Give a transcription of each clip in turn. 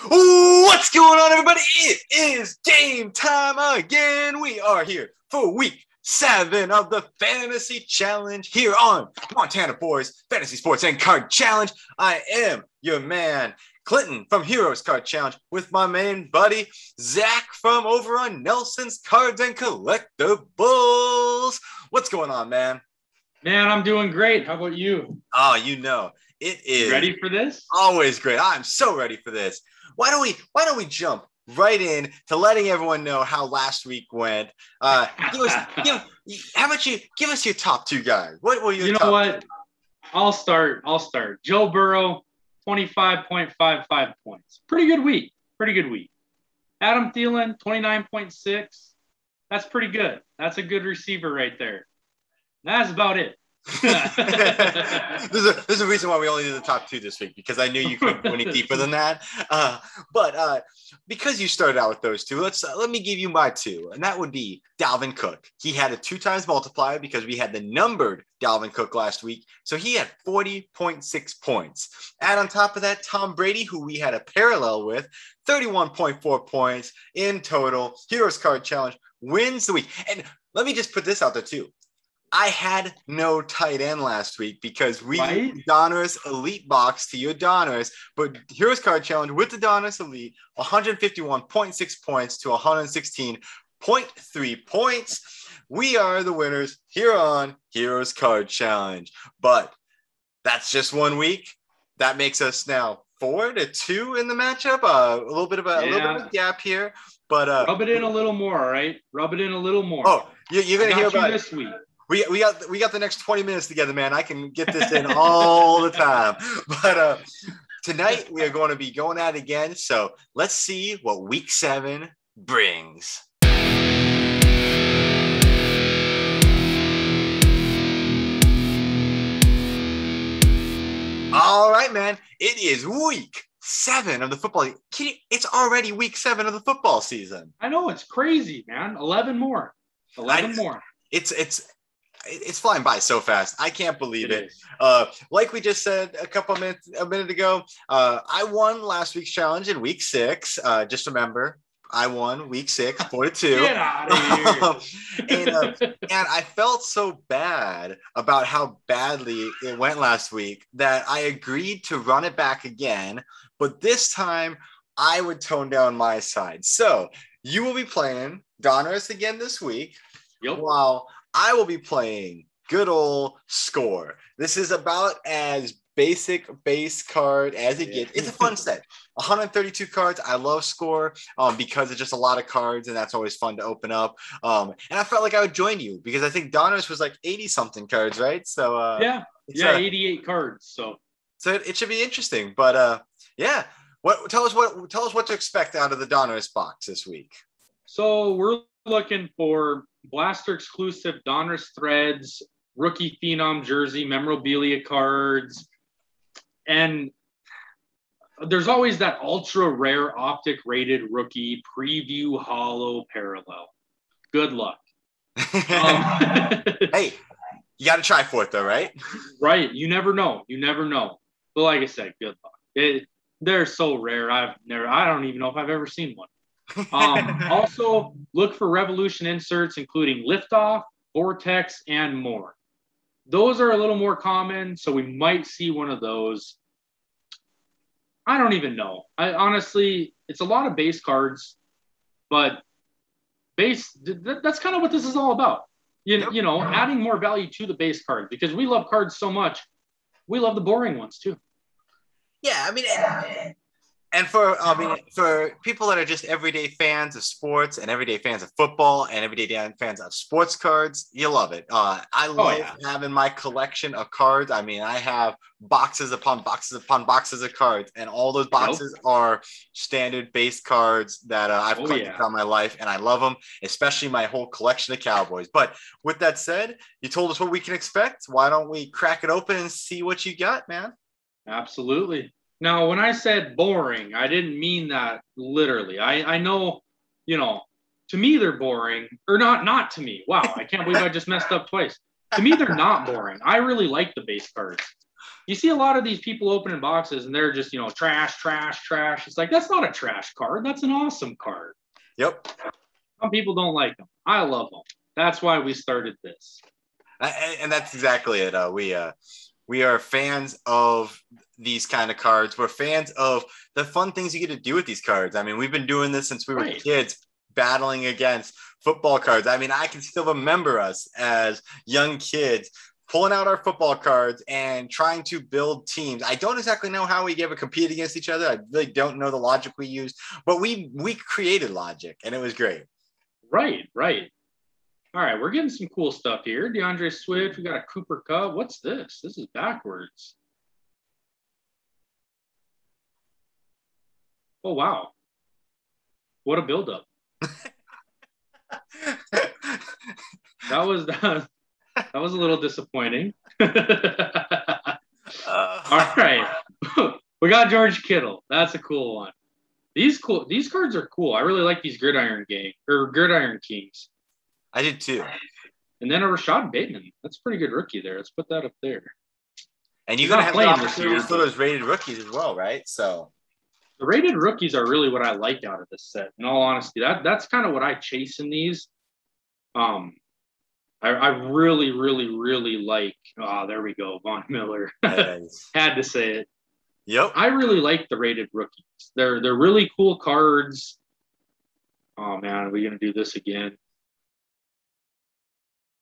What's going on, everybody? It is game time again. We are here for week 7 of the Fantasy Challenge here on Montana Boys Fantasy Sports and Card Challenge. I am your man, Clinton from Heroes Card Challenge, with my main buddy, Zach from over on Nelson's Cards and Collectables. What's going on, man? Man, I'm doing great. How about you? Oh, you know, it is. Ready for this? Always great. I'm so ready for this. Why don't we jump right in to letting everyone know how last week went? How about you give us your top 2 guys? What were your top? You know what? I'll start. Joe Burrow, 25.55 points. Pretty good week. Adam Thielen, 29.6. That's pretty good. That's a good receiver right there. That's about it. There's a reason why we only did the top 2 this week, because I knew you couldn't go any deeper than that. But because you started out with those 2, let me give you my 2, and that would be Dalvin Cook. He had a 2 times multiplier because we had the numbered Dalvin Cook last week, so he had 40.6 points. Add on top of that, Tom Brady, who we had a parallel with, 31.4 points in total. Heroes Card Challenge wins the week. And let me just put this out there too. I had no tight end last week because we used Donruss Elite box to your Donruss, but Heroes Card Challenge with the Donruss Elite, 151.6 points to 116.3 points. We are the winners here on Heroes Card Challenge, but that's just 1 week. That makes us now 4-2 in the matchup. A little bit of a gap here, but rub it in a little more, all right? Rub it in a little more. Oh, you're gonna hear about this week. We got the next 20 minutes together, man. I can get this in all the time. But tonight we are going to be going at it again. So let's see what week 7 brings. All right, man. It is week 7 of the football. It's already week 7 of the football season. I know, it's crazy, man. 11 more. 11 more. It's flying by so fast. I can't believe it. Like we just said a minute ago, I won last week's challenge in week 6. Just remember, I won week 6, 4-2. Get out of here. And I felt so bad about how badly it went last week that I agreed to run it back again. But this time, I would tone down my side. So you will be playing Donruss again this week. Yep. While I will be playing good old Score. This is about as basic base card as it gets. It's a fun set. 132 cards. I love Score because it's just a lot of cards, and that's always fun to open up. And I felt like I would join you because I think Donruss was like 80-something cards, right? So 88 cards. So it should be interesting. But tell us what to expect out of the Donruss box this week. So we're looking for Blaster exclusive Donruss threads, rookie phenom jersey, memorabilia cards, and there's always that ultra rare optic rated rookie preview hollow parallel. Good luck. Hey, you got to try for it though, right? Right. You never know. But like I said, good luck. They're so rare. I don't even know if I've ever seen one. Also, look for Revolution inserts, including Liftoff, Vortex, and more. Those are a little more common, so we might see one of those. I don't even know. Honestly, it's a lot of base cards, but that's kind of what this is all about. You know, adding more value to the base card, because we love cards so much. We love the boring ones too. Yeah, I mean, and for people that are just everyday fans of sports and everyday fans of football and everyday fans of sports cards, you love it. I love having my collection of cards. I mean, I have boxes upon boxes upon boxes of cards, and all those boxes are standard base cards that I've collected throughout my life, and I love them, especially my whole collection of Cowboys. But with that said, you told us what we can expect. Why don't we crack it open and see what you got, man? Absolutely. Now, when I said boring, I didn't mean that literally. I know, to me they're boring, or not to me. Wow, I can't believe I just messed up twice. To me, they're not boring. I really like the base cards. you see a lot of these people opening boxes and they're just, trash, trash, trash. It's like, that's not a trash card. That's an awesome card. Yep. Some people don't like them. I love them. That's why we started this. And that's exactly it. We are fans of these kind of cards. We're fans of the fun things you get to do with these cards. I mean, we've been doing this since we were kids, battling against football cards. I mean, I can still remember us as young kids pulling out our football cards and trying to build teams. I don't exactly know how we ever compete against each other. I really don't know the logic we used, but we created logic, and it was great. Right. All right, we're getting some cool stuff here. DeAndre Swift, we got a Cooper Kupp. What's this? This is backwards. Oh, wow. What a buildup. That was a little disappointing. All right. We got George Kittle. That's a cool one. These cards are cool. I really like these Gridiron Kings. I did too. And then a Rashad Bateman. That's a pretty good rookie there. Let's put that up there. And you're going to have the opportunity for those rated rookies as well, right? So the rated rookies are really what I like out of this set. In all honesty, that's kind of what I chase in these. I really, really, really like. Oh, there we go, Von Miller. Nice. Had to say it. Yep. I really like the rated rookies. They're really cool cards. Oh man, are we gonna do this again?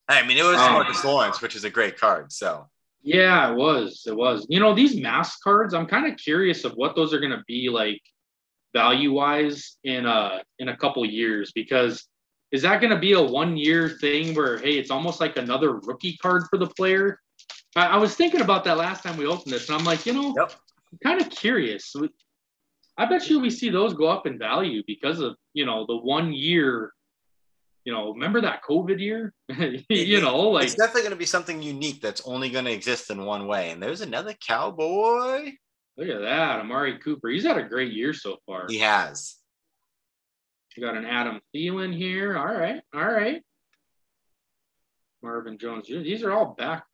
I mean, it was Marcus Lawrence, which is a great card. So yeah, it was. These mask cards, I'm kind of curious of what those are gonna be like value-wise in a couple years, because is that gonna be a 1-year thing where, hey, it's almost like another rookie card for the player? I was thinking about that last time we opened this, and I'm like, yep. I'm kind of curious. I bet you we see those go up in value because of, the 1 year, remember that COVID year? It's definitely going to be something unique that's only going to exist in one way. And there's another Cowboy. Look at that, Amari Cooper. He's had a great year so far. He has. We got an Adam Thielen here. All right. Marvin Jones. These are all backwards.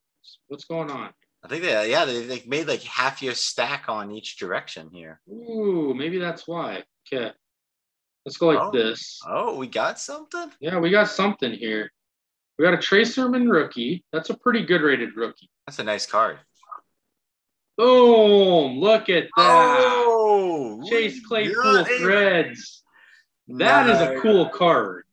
What's going on? I think they made like half your stack on each direction here. Ooh, maybe that's why. Okay. Let's go like this. Oh, we got something? Yeah, we got something here. We got a Trey Sermon rookie. That's a pretty good rated rookie. That's a nice card. Boom. Look at that. Oh, Chase Claypool Threads. That is a cool card.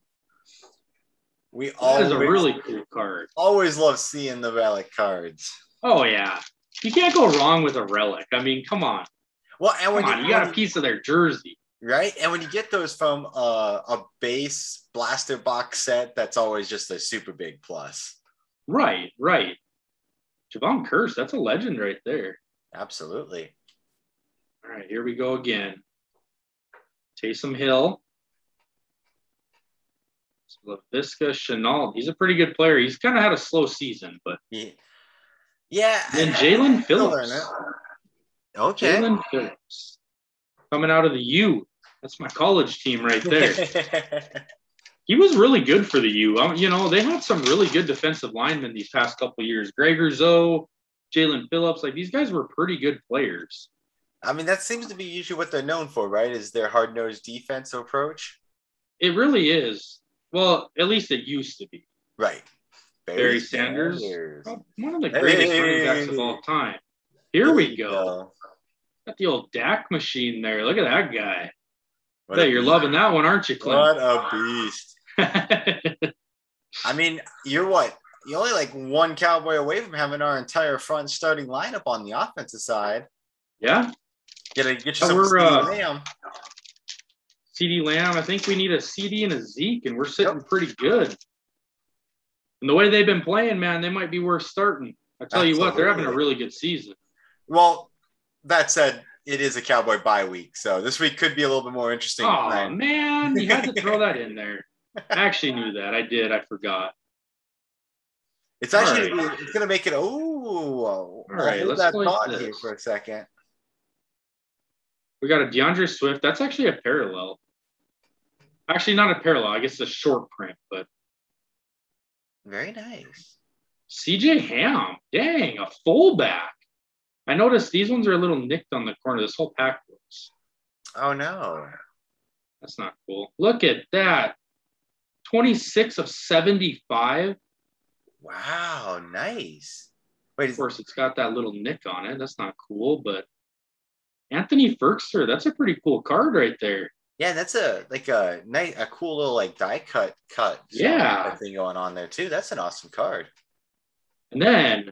That is a really cool card. Always love seeing the relic cards. Oh, yeah. You can't go wrong with a relic. I mean, come on. Well, and you got a piece of their jersey. Right? And when you get those from a base blaster box set, that's always just a super big plus. Right. Javon Curse, that's a legend right there. Absolutely. All right, here we go again. Taysom Hill. LaVisca Chenault. He's a pretty good player. He's kind of had a slow season, but yeah. And Jalen Phillips. Okay. Jalen Phillips. Coming out of the U. That's my college team right there. He was really good for the U. They had some really good defensive linemen these past couple of years. Gregor Zoe, Jalen Phillips. Like, these guys were pretty good players. I mean, that seems to be usually what they're known for, right? Is their hard-nosed defense approach. It really is. Well, at least it used to be. Right. Barry Sanders. One of the greatest running backs of all time. Here we go. Got the old Dak machine there. Look at that guy. You're loving that one, aren't you, Clint? What a beast. I mean, you're only like one Cowboy away from having our entire front starting lineup on the offensive side. Yeah. Get you some CeeDee Lamb. CeeDee Lamb. I think we need a CD and a Zeke, and we're sitting pretty good. And the way they've been playing, man, they might be worth starting. I tell you what, they're having a really good season. Well, that said, it is a Cowboy bye week, so this week could be a little bit more interesting. Oh, man, you had to throw that in there. I actually knew that. I did. I forgot. It's actually it's going to make it. All right, let's that go thought like here for a second. We got a Deandre Swift. That's actually a parallel. Actually, not a parallel. I guess it's a short print, but very nice. CJ Ham. Dang, a fullback. I noticed these ones are a little nicked on the corner. This whole pack looks. Oh, no. That's not cool. Look at that. 26 of 75. Wow, nice. Wait, Of course, it's got that little nick on it. That's not cool, but Anthony Ferkser, that's a pretty cool card right there. yeah, that's a cool little like die cut Yeah. thing going on there too. That's an awesome card. And then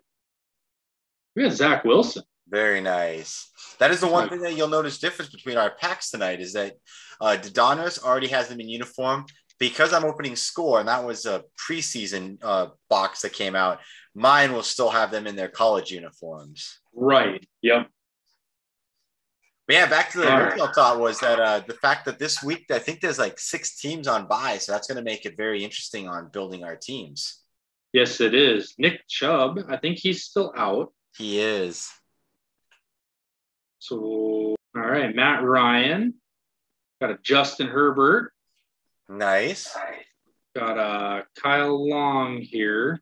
we got Zach Wilson. Very nice. That is the one thing that you'll notice difference between our packs tonight is that Donruss already has them in uniform. Because I'm opening Score, and that was a preseason box that came out, mine will still have them in their college uniforms. Right. Yep. But yeah, back to the original thought was that the fact that this week, I think there's like 6 teams on bye, so that's going to make it very interesting on building our teams. Yes, it is. Nick Chubb, I think he's still out. He is. So, all right, Matt Ryan. Got a Justin Herbert. Nice. Got Kyle Long here.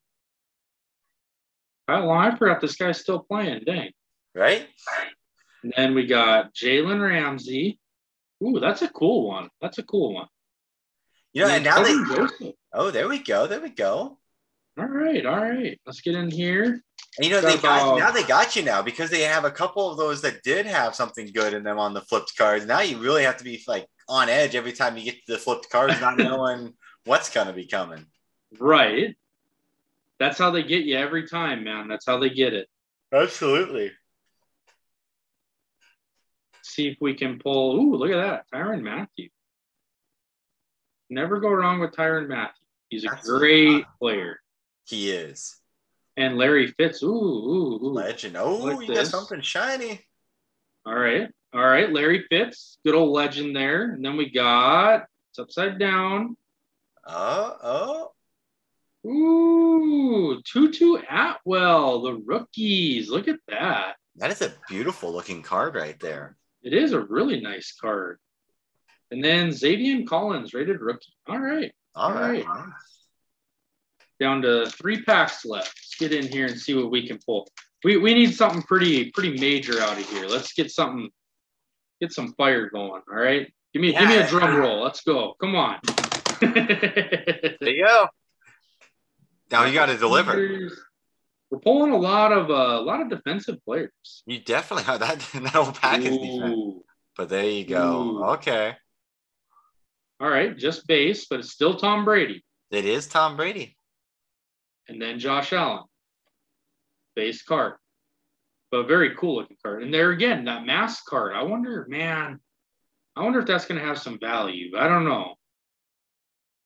Kyle Long, I forgot this guy's still playing. Dang. Right? And then we got Jalen Ramsey. Ooh, that's a cool one. You know, and now they. Joseph. Oh, there we go. All right. Let's get in here. And you know, they got you now because they have a couple of those that did have something good in them on the flipped cards. Now you really have to be like on edge every time you get to the flipped cards, not knowing what's going to be coming. Right. That's how they get you every time, man. That's how they get it. Absolutely. See if we can pull. Ooh, look at that. Tyrann Mathieu. Never go wrong with Tyrann Mathieu. He's a great player. He is. And Larry Fitz. Ooh. Legend. Oh, like you got something shiny. All right. Larry Fitz. Good old legend there. And then we got, it's upside down. Ooh, Tutu Atwell, the rookies. Look at that. That is a beautiful looking card right there. It is a really nice card. And then Xavier Collins, rated rookie. All right. Down to 3 packs left. Let's get in here and see what we can pull. We need something pretty major out of here. Let's get some fire going. All right. Give me a drum roll. Let's go. Come on. There you go. Now you got to deliver. We're pulling a lot of defensive players. You definitely have that whole package defense. But there you go. Ooh. Okay. All right, just base, but it's still Tom Brady. It is Tom Brady. And then Josh Allen. Base card. But very cool looking card. And there again, that mask card. I wonder if that's going to have some value. I don't know.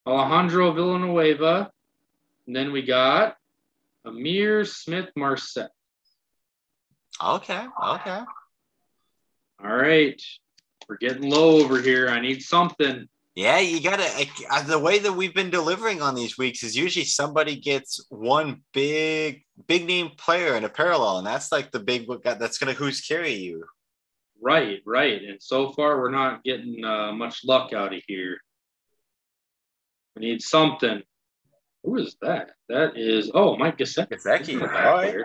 Alejandro Villanueva. And then we got Amir Smith-Marset. Okay. All right. We're getting low over here. I need something. Yeah, you got to. The way that we've been delivering on these weeks is usually somebody gets one big name player in a parallel, and that's like the big that's going to who's carry you. Right. And so far, we're not getting much luck out of here. We need something. Who is that? That is, Mike Gesicki. Gesicki. All right.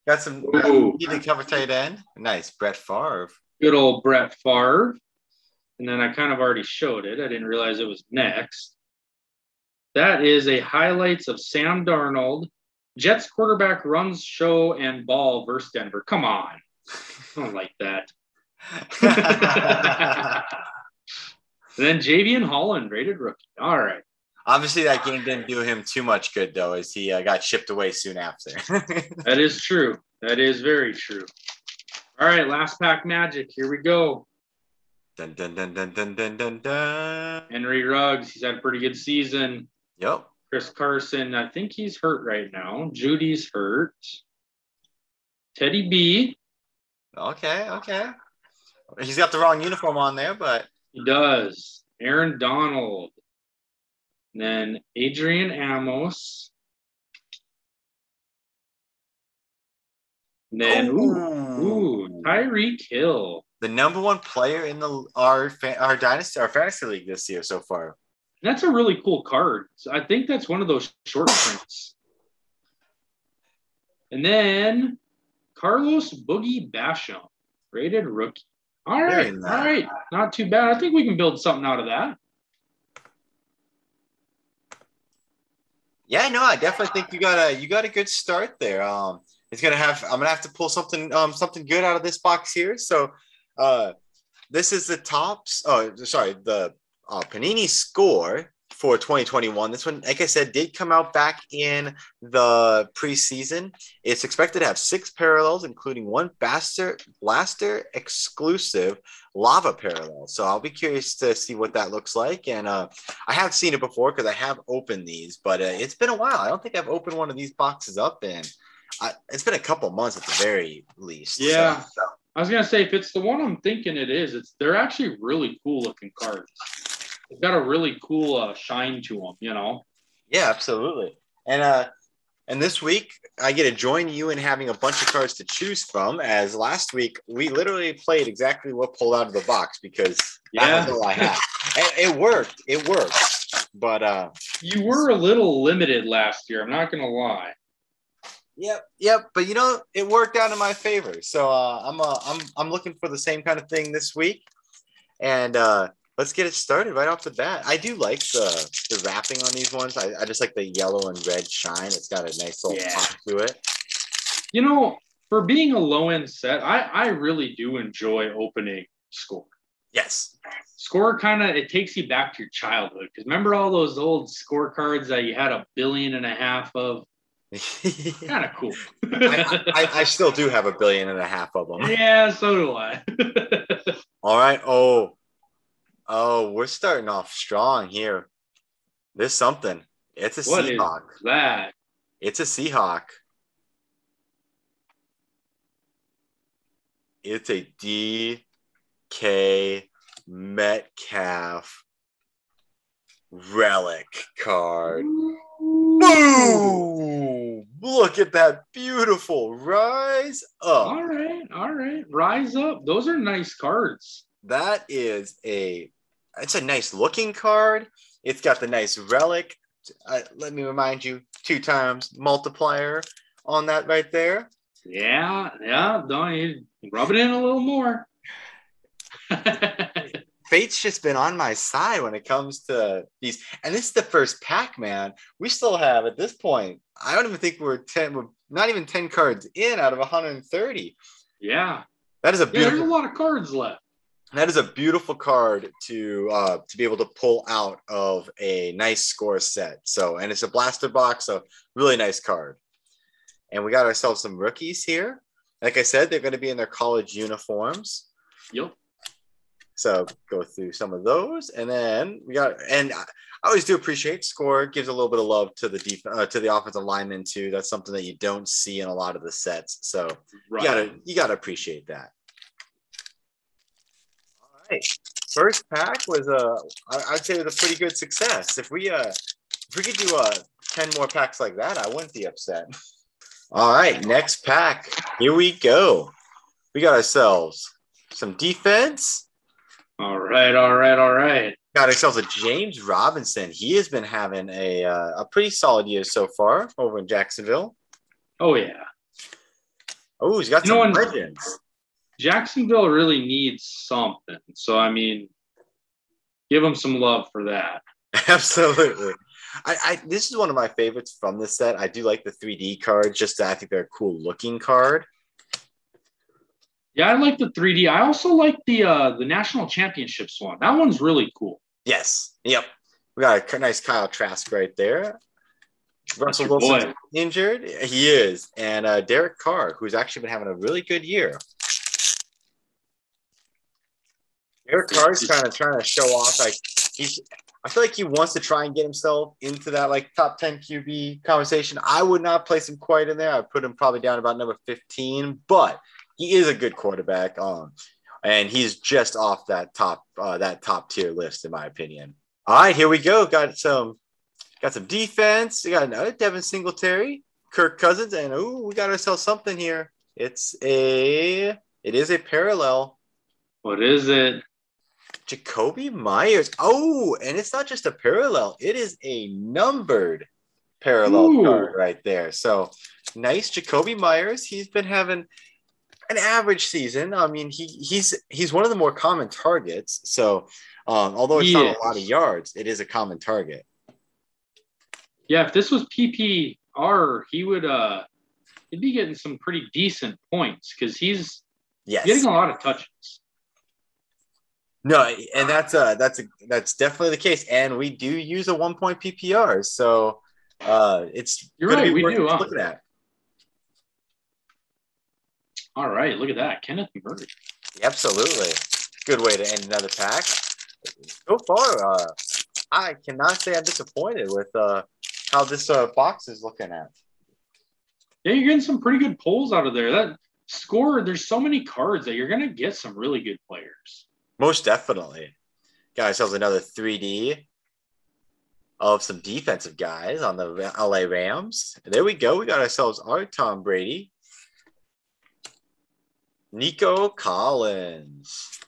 Got some need to cover tight end. Nice. Brett Favre. Good old Brett Favre. And then I kind of already showed it. I didn't realize it was next. That is a highlights of Sam Darnold. Jets quarterback runs show and ball versus Denver. Come on. I don't like that. Then Javian Holland, rated rookie. All right. Obviously, that game didn't do him too much good, though, as he got shipped away soon after. That is true. That is very true. All right, last pack magic. Here we go. Dun, dun, dun, dun, dun, dun, dun, dun. Henry Ruggs, he's had a pretty good season. Yep. Chris Carson, I think he's hurt right now. Judy's hurt. Teddy B. Okay. He's got the wrong uniform on there, but. He does. Aaron Donald. And then Adrian Amos. And then, Tyreek Hill. The number one player in our dynasty, our fantasy league this year so far. That's a really cool card. I think that's one of those short prints. And then Carlos Boogie Basham, rated rookie. All Very right, nice. all right. Not too bad. I think we can build something out of that. Yeah, no, I definitely think you got a good start there. I'm gonna have to pull something good out of this box here. So this is the the Panini Score for 2021. This one, like I said, did come out back in the preseason. It's expected to have 6 parallels, including one blaster exclusive lava parallel. So I'll be curious to see what that looks like. And I have seen it before because I have opened these, but it's been a while. I don't think I've opened one of these boxes up in. It's been a couple months at the very least. Yeah. So. I was gonna say, if it's the one I'm thinking it is, they're actually really cool looking cards. They've got a really cool shine to them, you know. Yeah, absolutely. And this week I get to join you in having a bunch of cards to choose from. As last week we literally played exactly what pulled out of the box because that was all I had. And it worked. It worked. But you were a little limited last year. I'm not gonna lie. Yep. But you know, it worked out in my favor. So I'm looking for the same kind of thing this week. And let's get it started right off the bat. I do like the wrapping on these ones. I just like the yellow and red shine. It's got a nice little pop to it. You know, for being a low end set, I really do enjoy opening Score. Yes. Score it takes you back to your childhood. Because remember all those old scorecards that you had 1.5 billion of? Kind of cool. I still do have 1.5 billion of them. Yeah, so do I. All right. Oh, we're starting off strong here. There's something. It's a Seahawk. What is that? It's a Seahawk. It's a DK Metcalf relic card. Boom! Look at that beautiful rise up. All right. Rise up. Those are nice cards. That is it's a nice looking card. It's got the nice relic. Let me remind you, 2 times multiplier on that right there. Yeah. Don't you rub it in a little more. Fate's just been on my side when it comes to these. And this is the first pack, man. We still have, at this point, I don't even think we're not even 10 cards in out of 130. Yeah. That is a beautiful. There's a lot of cards left. That is a beautiful card to be able to pull out of a nice Score set. So, and it's a blaster box, so really nice card. And we got ourselves some rookies here. Like I said, they're going to be in their college uniforms. Yep. So go through some of those, and then I always do appreciate Score gives a little bit of love to the offensive linemen too. That's something that you don't see in a lot of the sets. So you gotta appreciate that. All right, first pack was I'd say it was a pretty good success. If we could do 10 more packs like that, I wouldn't be upset. All right, next pack. Here we go. We got ourselves some defense. All right. Got ourselves a James Robinson. He has been having a pretty solid year so far over in Jacksonville. Oh, yeah. Oh, he's got some legends. Jacksonville really needs something. So, I mean, give him some love for that. Absolutely. This is one of my favorites from this set. I do like the 3D cards. I think they're a cool looking card. Yeah, I like the 3D. I also like the National Championships one. That one's really cool. Yes. Yep. We got a nice Kyle Trask right there. Russell Wilson injured. He is. And Derek Carr, who's actually been having a really good year. Derek Carr's kind of trying to show off. I feel like he wants to try and get himself into that top 10 QB conversation. I would not place him quite in there. I'd put him probably down about number 15, but he is a good quarterback, and he's just off that top tier list in my opinion. All right, here we go. Got some defense. We got another Devin Singletary, Kirk Cousins, and we got ourselves something here. It is a parallel. What is it? Jacoby Myers. Oh, and it's not just a parallel. It is a numbered parallel card right there. So nice Jacoby Myers. He's been having an average season. I mean, he's one of the more common targets. So, although it's not a lot of yards, it is a common target. Yeah, if this was PPR, he'd be getting some pretty decent points because he's getting a lot of touches. No, and that's definitely the case. And we do use a 1-point PPR, so it's You're right, be we worth do looking at. All right, look at that, Kenneth Murray. Absolutely, good way to end another pack. So far, I cannot say I'm disappointed with how this box is looking at. Yeah, you're getting some pretty good pulls out of there. That score, there's so many cards that you're gonna get some really good players. Most definitely. Got ourselves another 3D of some defensive guys on the LA Rams. There we go. We got ourselves our Tom Brady. Nico Collins.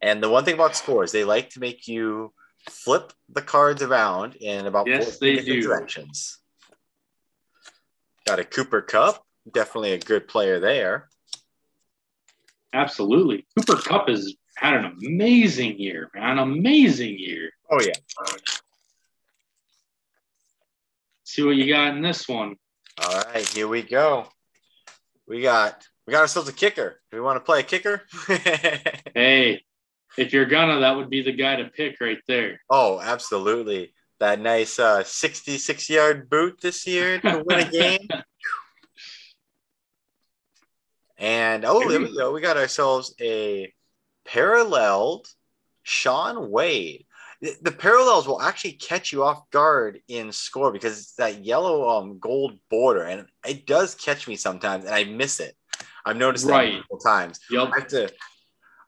And the one thing about scores, they like to make you flip the cards around in about 4 different directions. Got a Cooper Kupp. Definitely a good player there. Absolutely. Cooper Kupp has had an amazing year, man. Amazing year. Oh, yeah. See what you got in this one. All right, here we go. We got ourselves a kicker. Do we want to play a kicker? Hey, if you're gonna, that would be the guy to pick right there. Oh, absolutely. That nice 66-yard boot this year to win a game. And, there we go. We got ourselves a paralleled Sean Wade. The parallels will actually catch you off guard in score because it's that yellow gold border, and it does catch me sometimes, and I miss it. I've noticed that multiple times. Yep.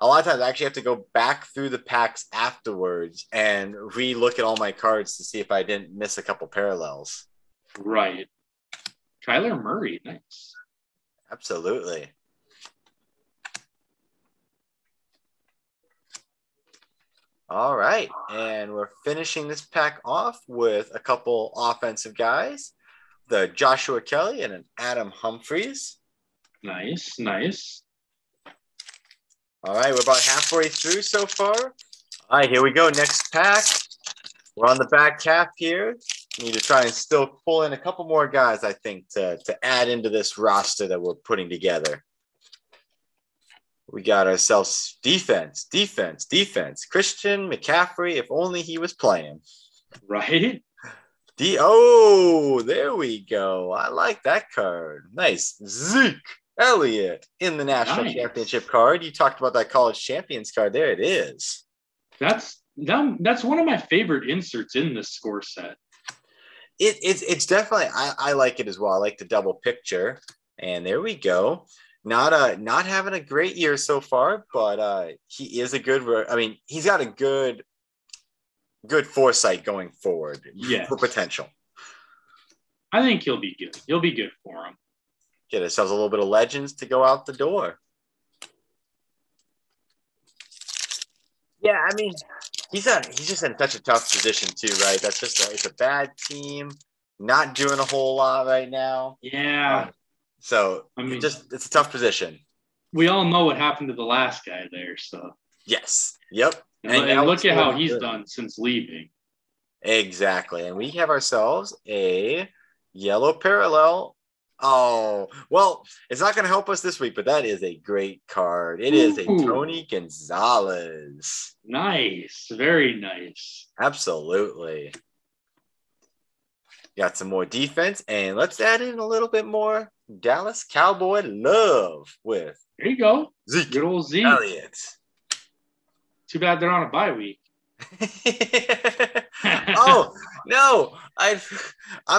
A lot of times I actually have to go back through the packs afterwards and re-look at all my cards to see if I didn't miss a couple parallels. Right. Kyler Murray, nice. Absolutely. All right, and we're finishing this pack off with a couple offensive guys, the Joshua Kelly and an Adam Humphries. Nice, nice. All right, we're about halfway through so far. All right, here we go. Next pack. We're on the back half here. Need to try and still pull in a couple more guys, I think, to add into this roster that we're putting together. We got ourselves defense. Christian McCaffrey, if only he was playing. Right? There we go. I like that card. Nice. Zeke Elliott in the national championship card. You talked about that college champions card. There it is. That's one of my favorite inserts in this score set. It's definitely, I like it as well. I like the double picture. And there we go. Not having a great year so far, but he is he's got a good foresight going forward for potential. I think he'll be good. He'll be good for him. Get ourselves a little bit of legends to go out the door. Yeah, I mean, he's just in such a tough position too, right? That's just it's a bad team, not doing a whole lot right now. Yeah. So it's a tough position. We all know what happened to the last guy there, so. Yes. Yep. And look at how he's done since leaving. Exactly. And we have ourselves a yellow parallel. Oh, well, it's not going to help us this week, but that is a great card. It is a Tony Gonzalez. Nice. Very nice. Absolutely. Got some more defense, and let's add in a little bit more Dallas Cowboy love with. There you go. Zeke. Good old Zeke. Elliott. Too bad they're on a bye week. Oh, no. I'm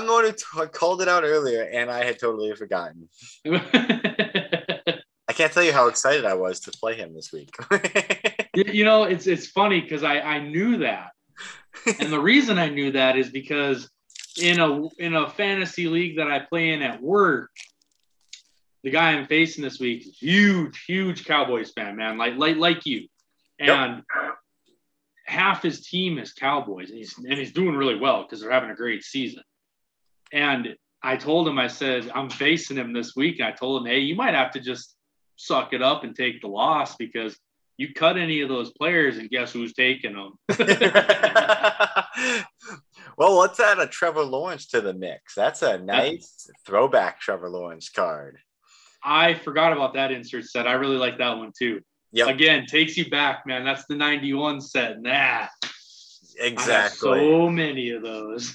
the one who called it out earlier, and I had totally forgotten. I can't tell you how excited I was to play him this week. It's funny because I knew that. And the reason I knew that is because in a fantasy league that I play in at work, the guy I'm facing this week is huge Cowboys fan, man, like you. And half his team is Cowboys, and he's doing really well because they're having a great season. And I told him, I said, I'm facing him this week. And I told him, hey, you might have to just suck it up and take the loss because you cut any of those players and guess who's taking them. Well, let's add a Trevor Lawrence to the mix. That's a nice throwback Trevor Lawrence card. I forgot about that insert set. I really like that one too. Yep. Again, takes you back, man. That's the 91 set. Nah. Exactly. I have so many of those.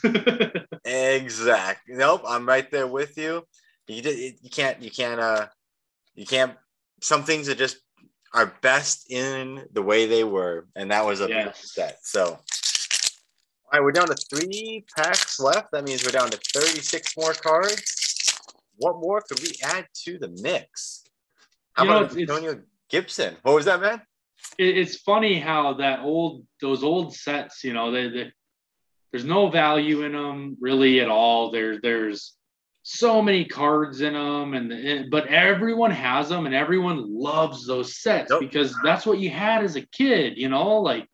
Exactly. Nope. I'm right there with you. You can't. Some things are best in the way they were, and that was a beautiful set. So, all right, we're down to 3 packs left. That means we're down to 36 more cards. What more could we add to the mix? How about Antonio Gibson? What was that, man? It's funny how those old sets, there's no value in them really at all. There's so many cards in them, but everyone has them and everyone loves those sets because that's what you had as a kid, like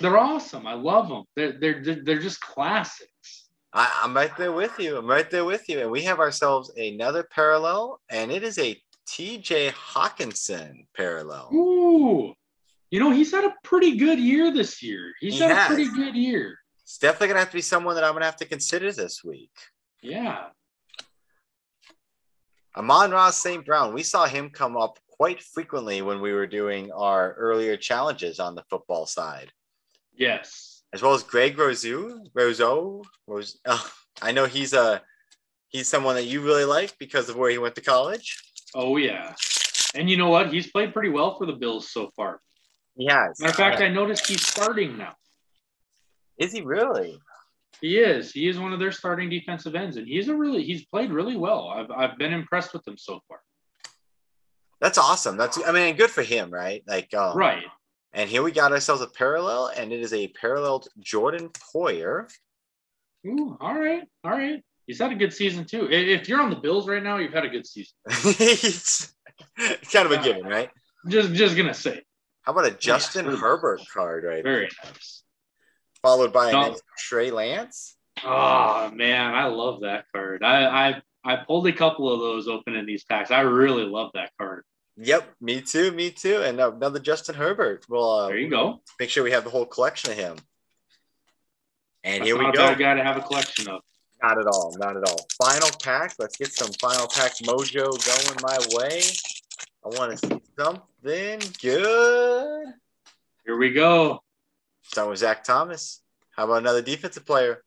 they're awesome. I love them. They're just classics. I'm right there with you. And we have ourselves another parallel, and it is a TJ Hawkinson parallel. Ooh. He's had a pretty good year this year. He's had a pretty good year. It's definitely going to have to be someone that I'm going to have to consider this week. Yeah. Amon-Ra St. Brown. We saw him come up quite frequently when we were doing our earlier challenges on the football side. Yes. As well as Greg Rousseau. I know he's someone that you really like because of where he went to college. Oh, yeah. And you know what? He's played pretty well for the Bills so far. He has. Matter of fact, I noticed he's starting now. Is he really? He is. He is one of their starting defensive ends, and he's played really well. I've been impressed with him so far. That's awesome. Good for him, right? Right. And here we got ourselves a parallel, and it is a paralleled Jordan Poyer. Ooh, all right. He's had a good season too. If you're on the Bills right now, you've had a good season. It's kind of a given, right? Just gonna say. How about a Justin Herbert card right Very nice. Followed by a nice Trey Lance. Oh, man, I love that card. I pulled a couple of those open in these packs. I really love that card. Yep, me too. And another Justin Herbert. Well, there you go. Make sure we have the whole collection of him. And That's here we go. Not a bad guy to have a collection of. Not at all. Final pack. Let's get some final pack mojo going my way. I want to see something good. Here we go. So with Zach Thomas. How about another defensive player?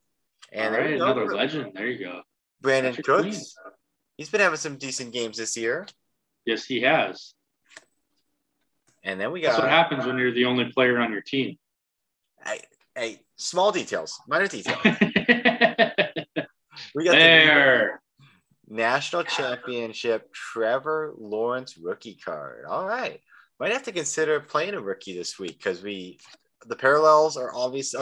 And all right, another legend. There you go. Brandon Cooks. He's been having some decent games this year. Yes, he has. And then we got. That's what happens when you're the only player on your team. Hey, small details, minor details. We got the National Championship Trevor Lawrence rookie card. All right. Might have to consider playing a rookie this week because the parallels are obvious.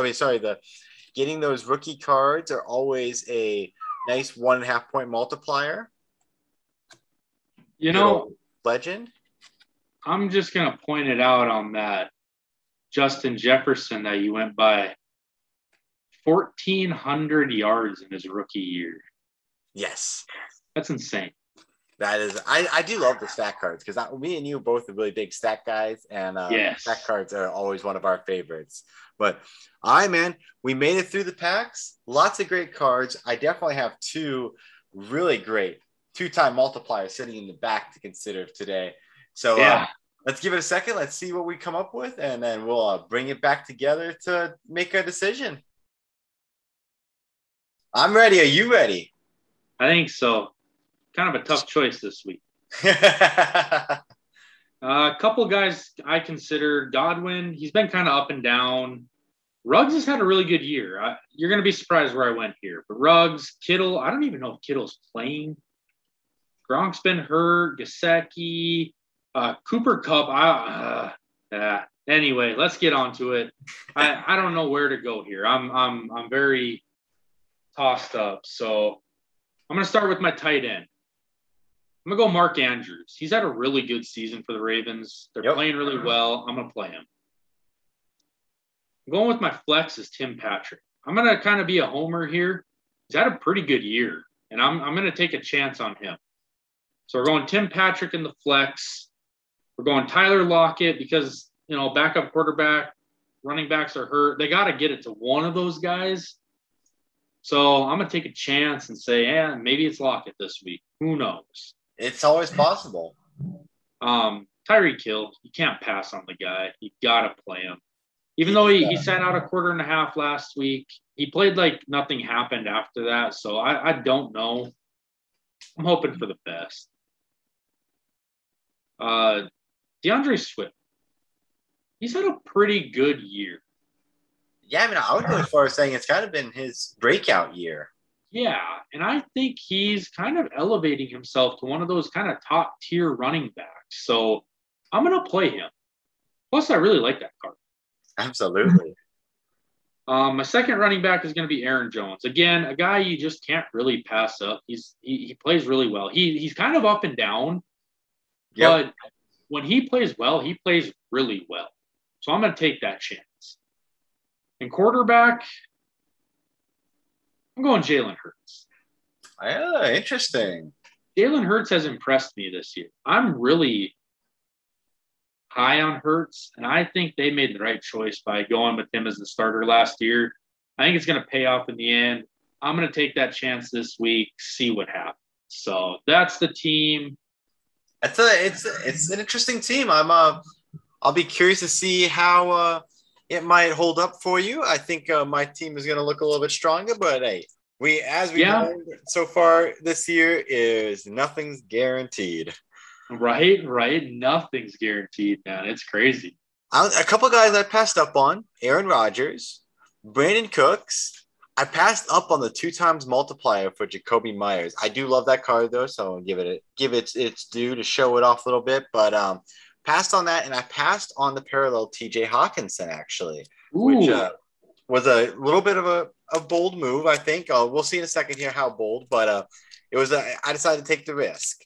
Getting those rookie cards are always a nice 1.5 point multiplier. Legend. I'm just going to point it out on that Justin Jefferson that you went by. 1,400 yards in his rookie year. Yes. That's insane. That is, I do love the stat cards because me and you both are really big stat guys, and stat cards are always one of our favorites. But man, we made it through the packs. Lots of great cards. I definitely have 2 really great 2-time multipliers sitting in the back to consider today. So let's give it a second. Let's see what we come up with, and then we'll bring it back together to make a decision. I'm ready. Are you ready? I think so. Kind of a tough choice this week. A couple guys I consider. Godwin, he's been kind of up and down. Ruggs has had a really good year. You're going to be surprised where I went here. But Ruggs, Kittle, I don't even know if Kittle's playing. Gronk's been hurt. Gesicki, Cooper Kupp. Anyway, let's get on to it. I don't know where to go here. I'm very tossed up. So I'm going to start with my tight end. I'm going to go Mark Andrews. He's had a really good season for the Ravens. They're playing really well. I'm going to play him. I'm going with my flex is Tim Patrick. I'm going to kind of be a homer here. He's had a pretty good year. and I'm going to take a chance on him. So we're going Tim Patrick in the flex. We're going Tyler Lockett because, backup quarterback, running backs are hurt. They got to get it to one of those guys. So I'm going to take a chance and say, maybe it's Lockett this week. Who knows? It's always possible. Tyreek Hill, you can't pass on the guy. You got to play him. Even though he sat out a quarter and a half last week, he played like nothing happened after that. So I don't know. I'm hoping for the best. Deandre Swift, he's had a pretty good year. Yeah, I would go as far as saying it's kind of been his breakout year. Yeah, and I think he's kind of elevating himself to one of those kind of top-tier running backs. So I'm going to play him. Plus, I really like that card. Absolutely. My second running back is going to be Aaron Jones. Again, a guy you just can't really pass up. He plays really well. He's kind of up and down, but when he plays well, he plays really well. So I'm going to take that chance. And quarterback, I'm going Jalen Hurts. Yeah, interesting. Jalen Hurts has impressed me this year. I'm really high on Hurts, and I think they made the right choice by going with him as the starter last year. I think it's going to pay off in the end. I'm going to take that chance this week, see what happens. So that's the team. It's an interesting team. I'll be curious to see how it might hold up for you. I think my team is going to look a little bit stronger, but hey, we've learned so far this year is nothing's guaranteed. Right. Nothing's guaranteed, man. It's crazy. A couple guys I passed up on: Aaron Rodgers, Brandon Cooks. I passed up on the 2x multiplier for Jacoby Myers. I do love that card though, so I'll give it its due to show it off a little bit. But passed on that, and I passed on the parallel TJ Hawkinson actually, which was a little bit of a bold move. I think we'll see in a second here how bold, but it was. I decided to take the risk.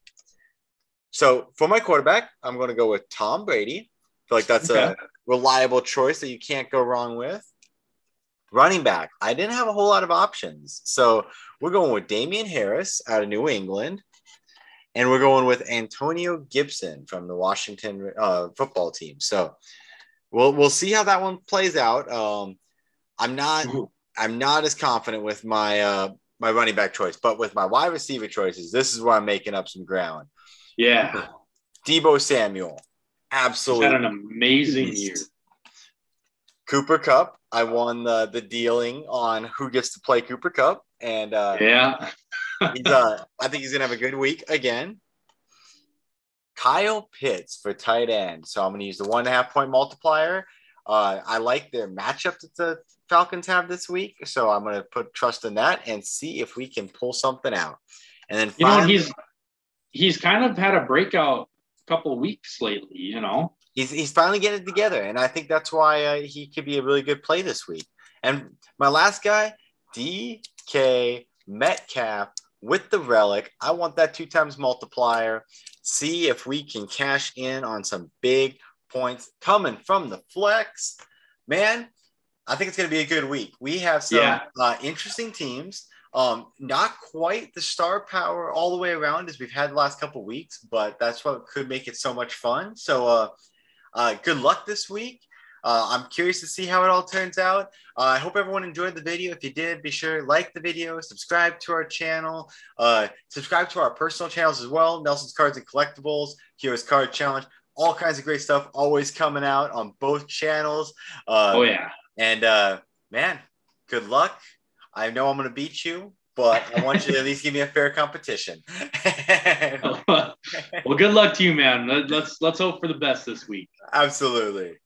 So for my quarterback, I'm going to go with Tom Brady. I feel like that's a reliable choice that you can't go wrong with. Running back, I didn't have a whole lot of options. So we're going with Damian Harris out of New England. And we're going with Antonio Gibson from the Washington football team. So we'll see how that one plays out. I'm not as confident with my my running back choice, but with my wide receiver choices, this is where I'm making up some ground. Yeah. Deebo Samuel. Absolutely. He's had an amazing year. Cooper Kupp. I won the dealing on who gets to play Cooper Kupp. And I think he's going to have a good week again. Kyle Pitts for tight end. So I'm going to use the 1.5 point multiplier. I like their matchup that the Falcons have this week. So I'm going to put trust in that and see if we can pull something out. And then finally, he's kind of had a breakout couple of weeks lately, He's finally getting it together, and I think that's why he could be a really good play this week. And my last guy, DK Metcalf with the relic. I want that 2x multiplier. See if we can cash in on some big points coming from the flex. Man, I think it's going to be a good week. We have some interesting teams. Not quite the star power all the way around as we've had the last couple of weeks, but that's what could make it so much fun. So good luck this week. I'm curious to see how it all turns out. I hope everyone enjoyed the video. If you did, be sure to like the video, subscribe to our channel, subscribe to our personal channels as well. Nelson's Cards and Collectables, Heroes Card Challenge, all kinds of great stuff always coming out on both channels. And man, good luck. I know I'm going to beat you, but I want you to at least give me a fair competition. Well, good luck to you, man. Let's hope for the best this week. Absolutely.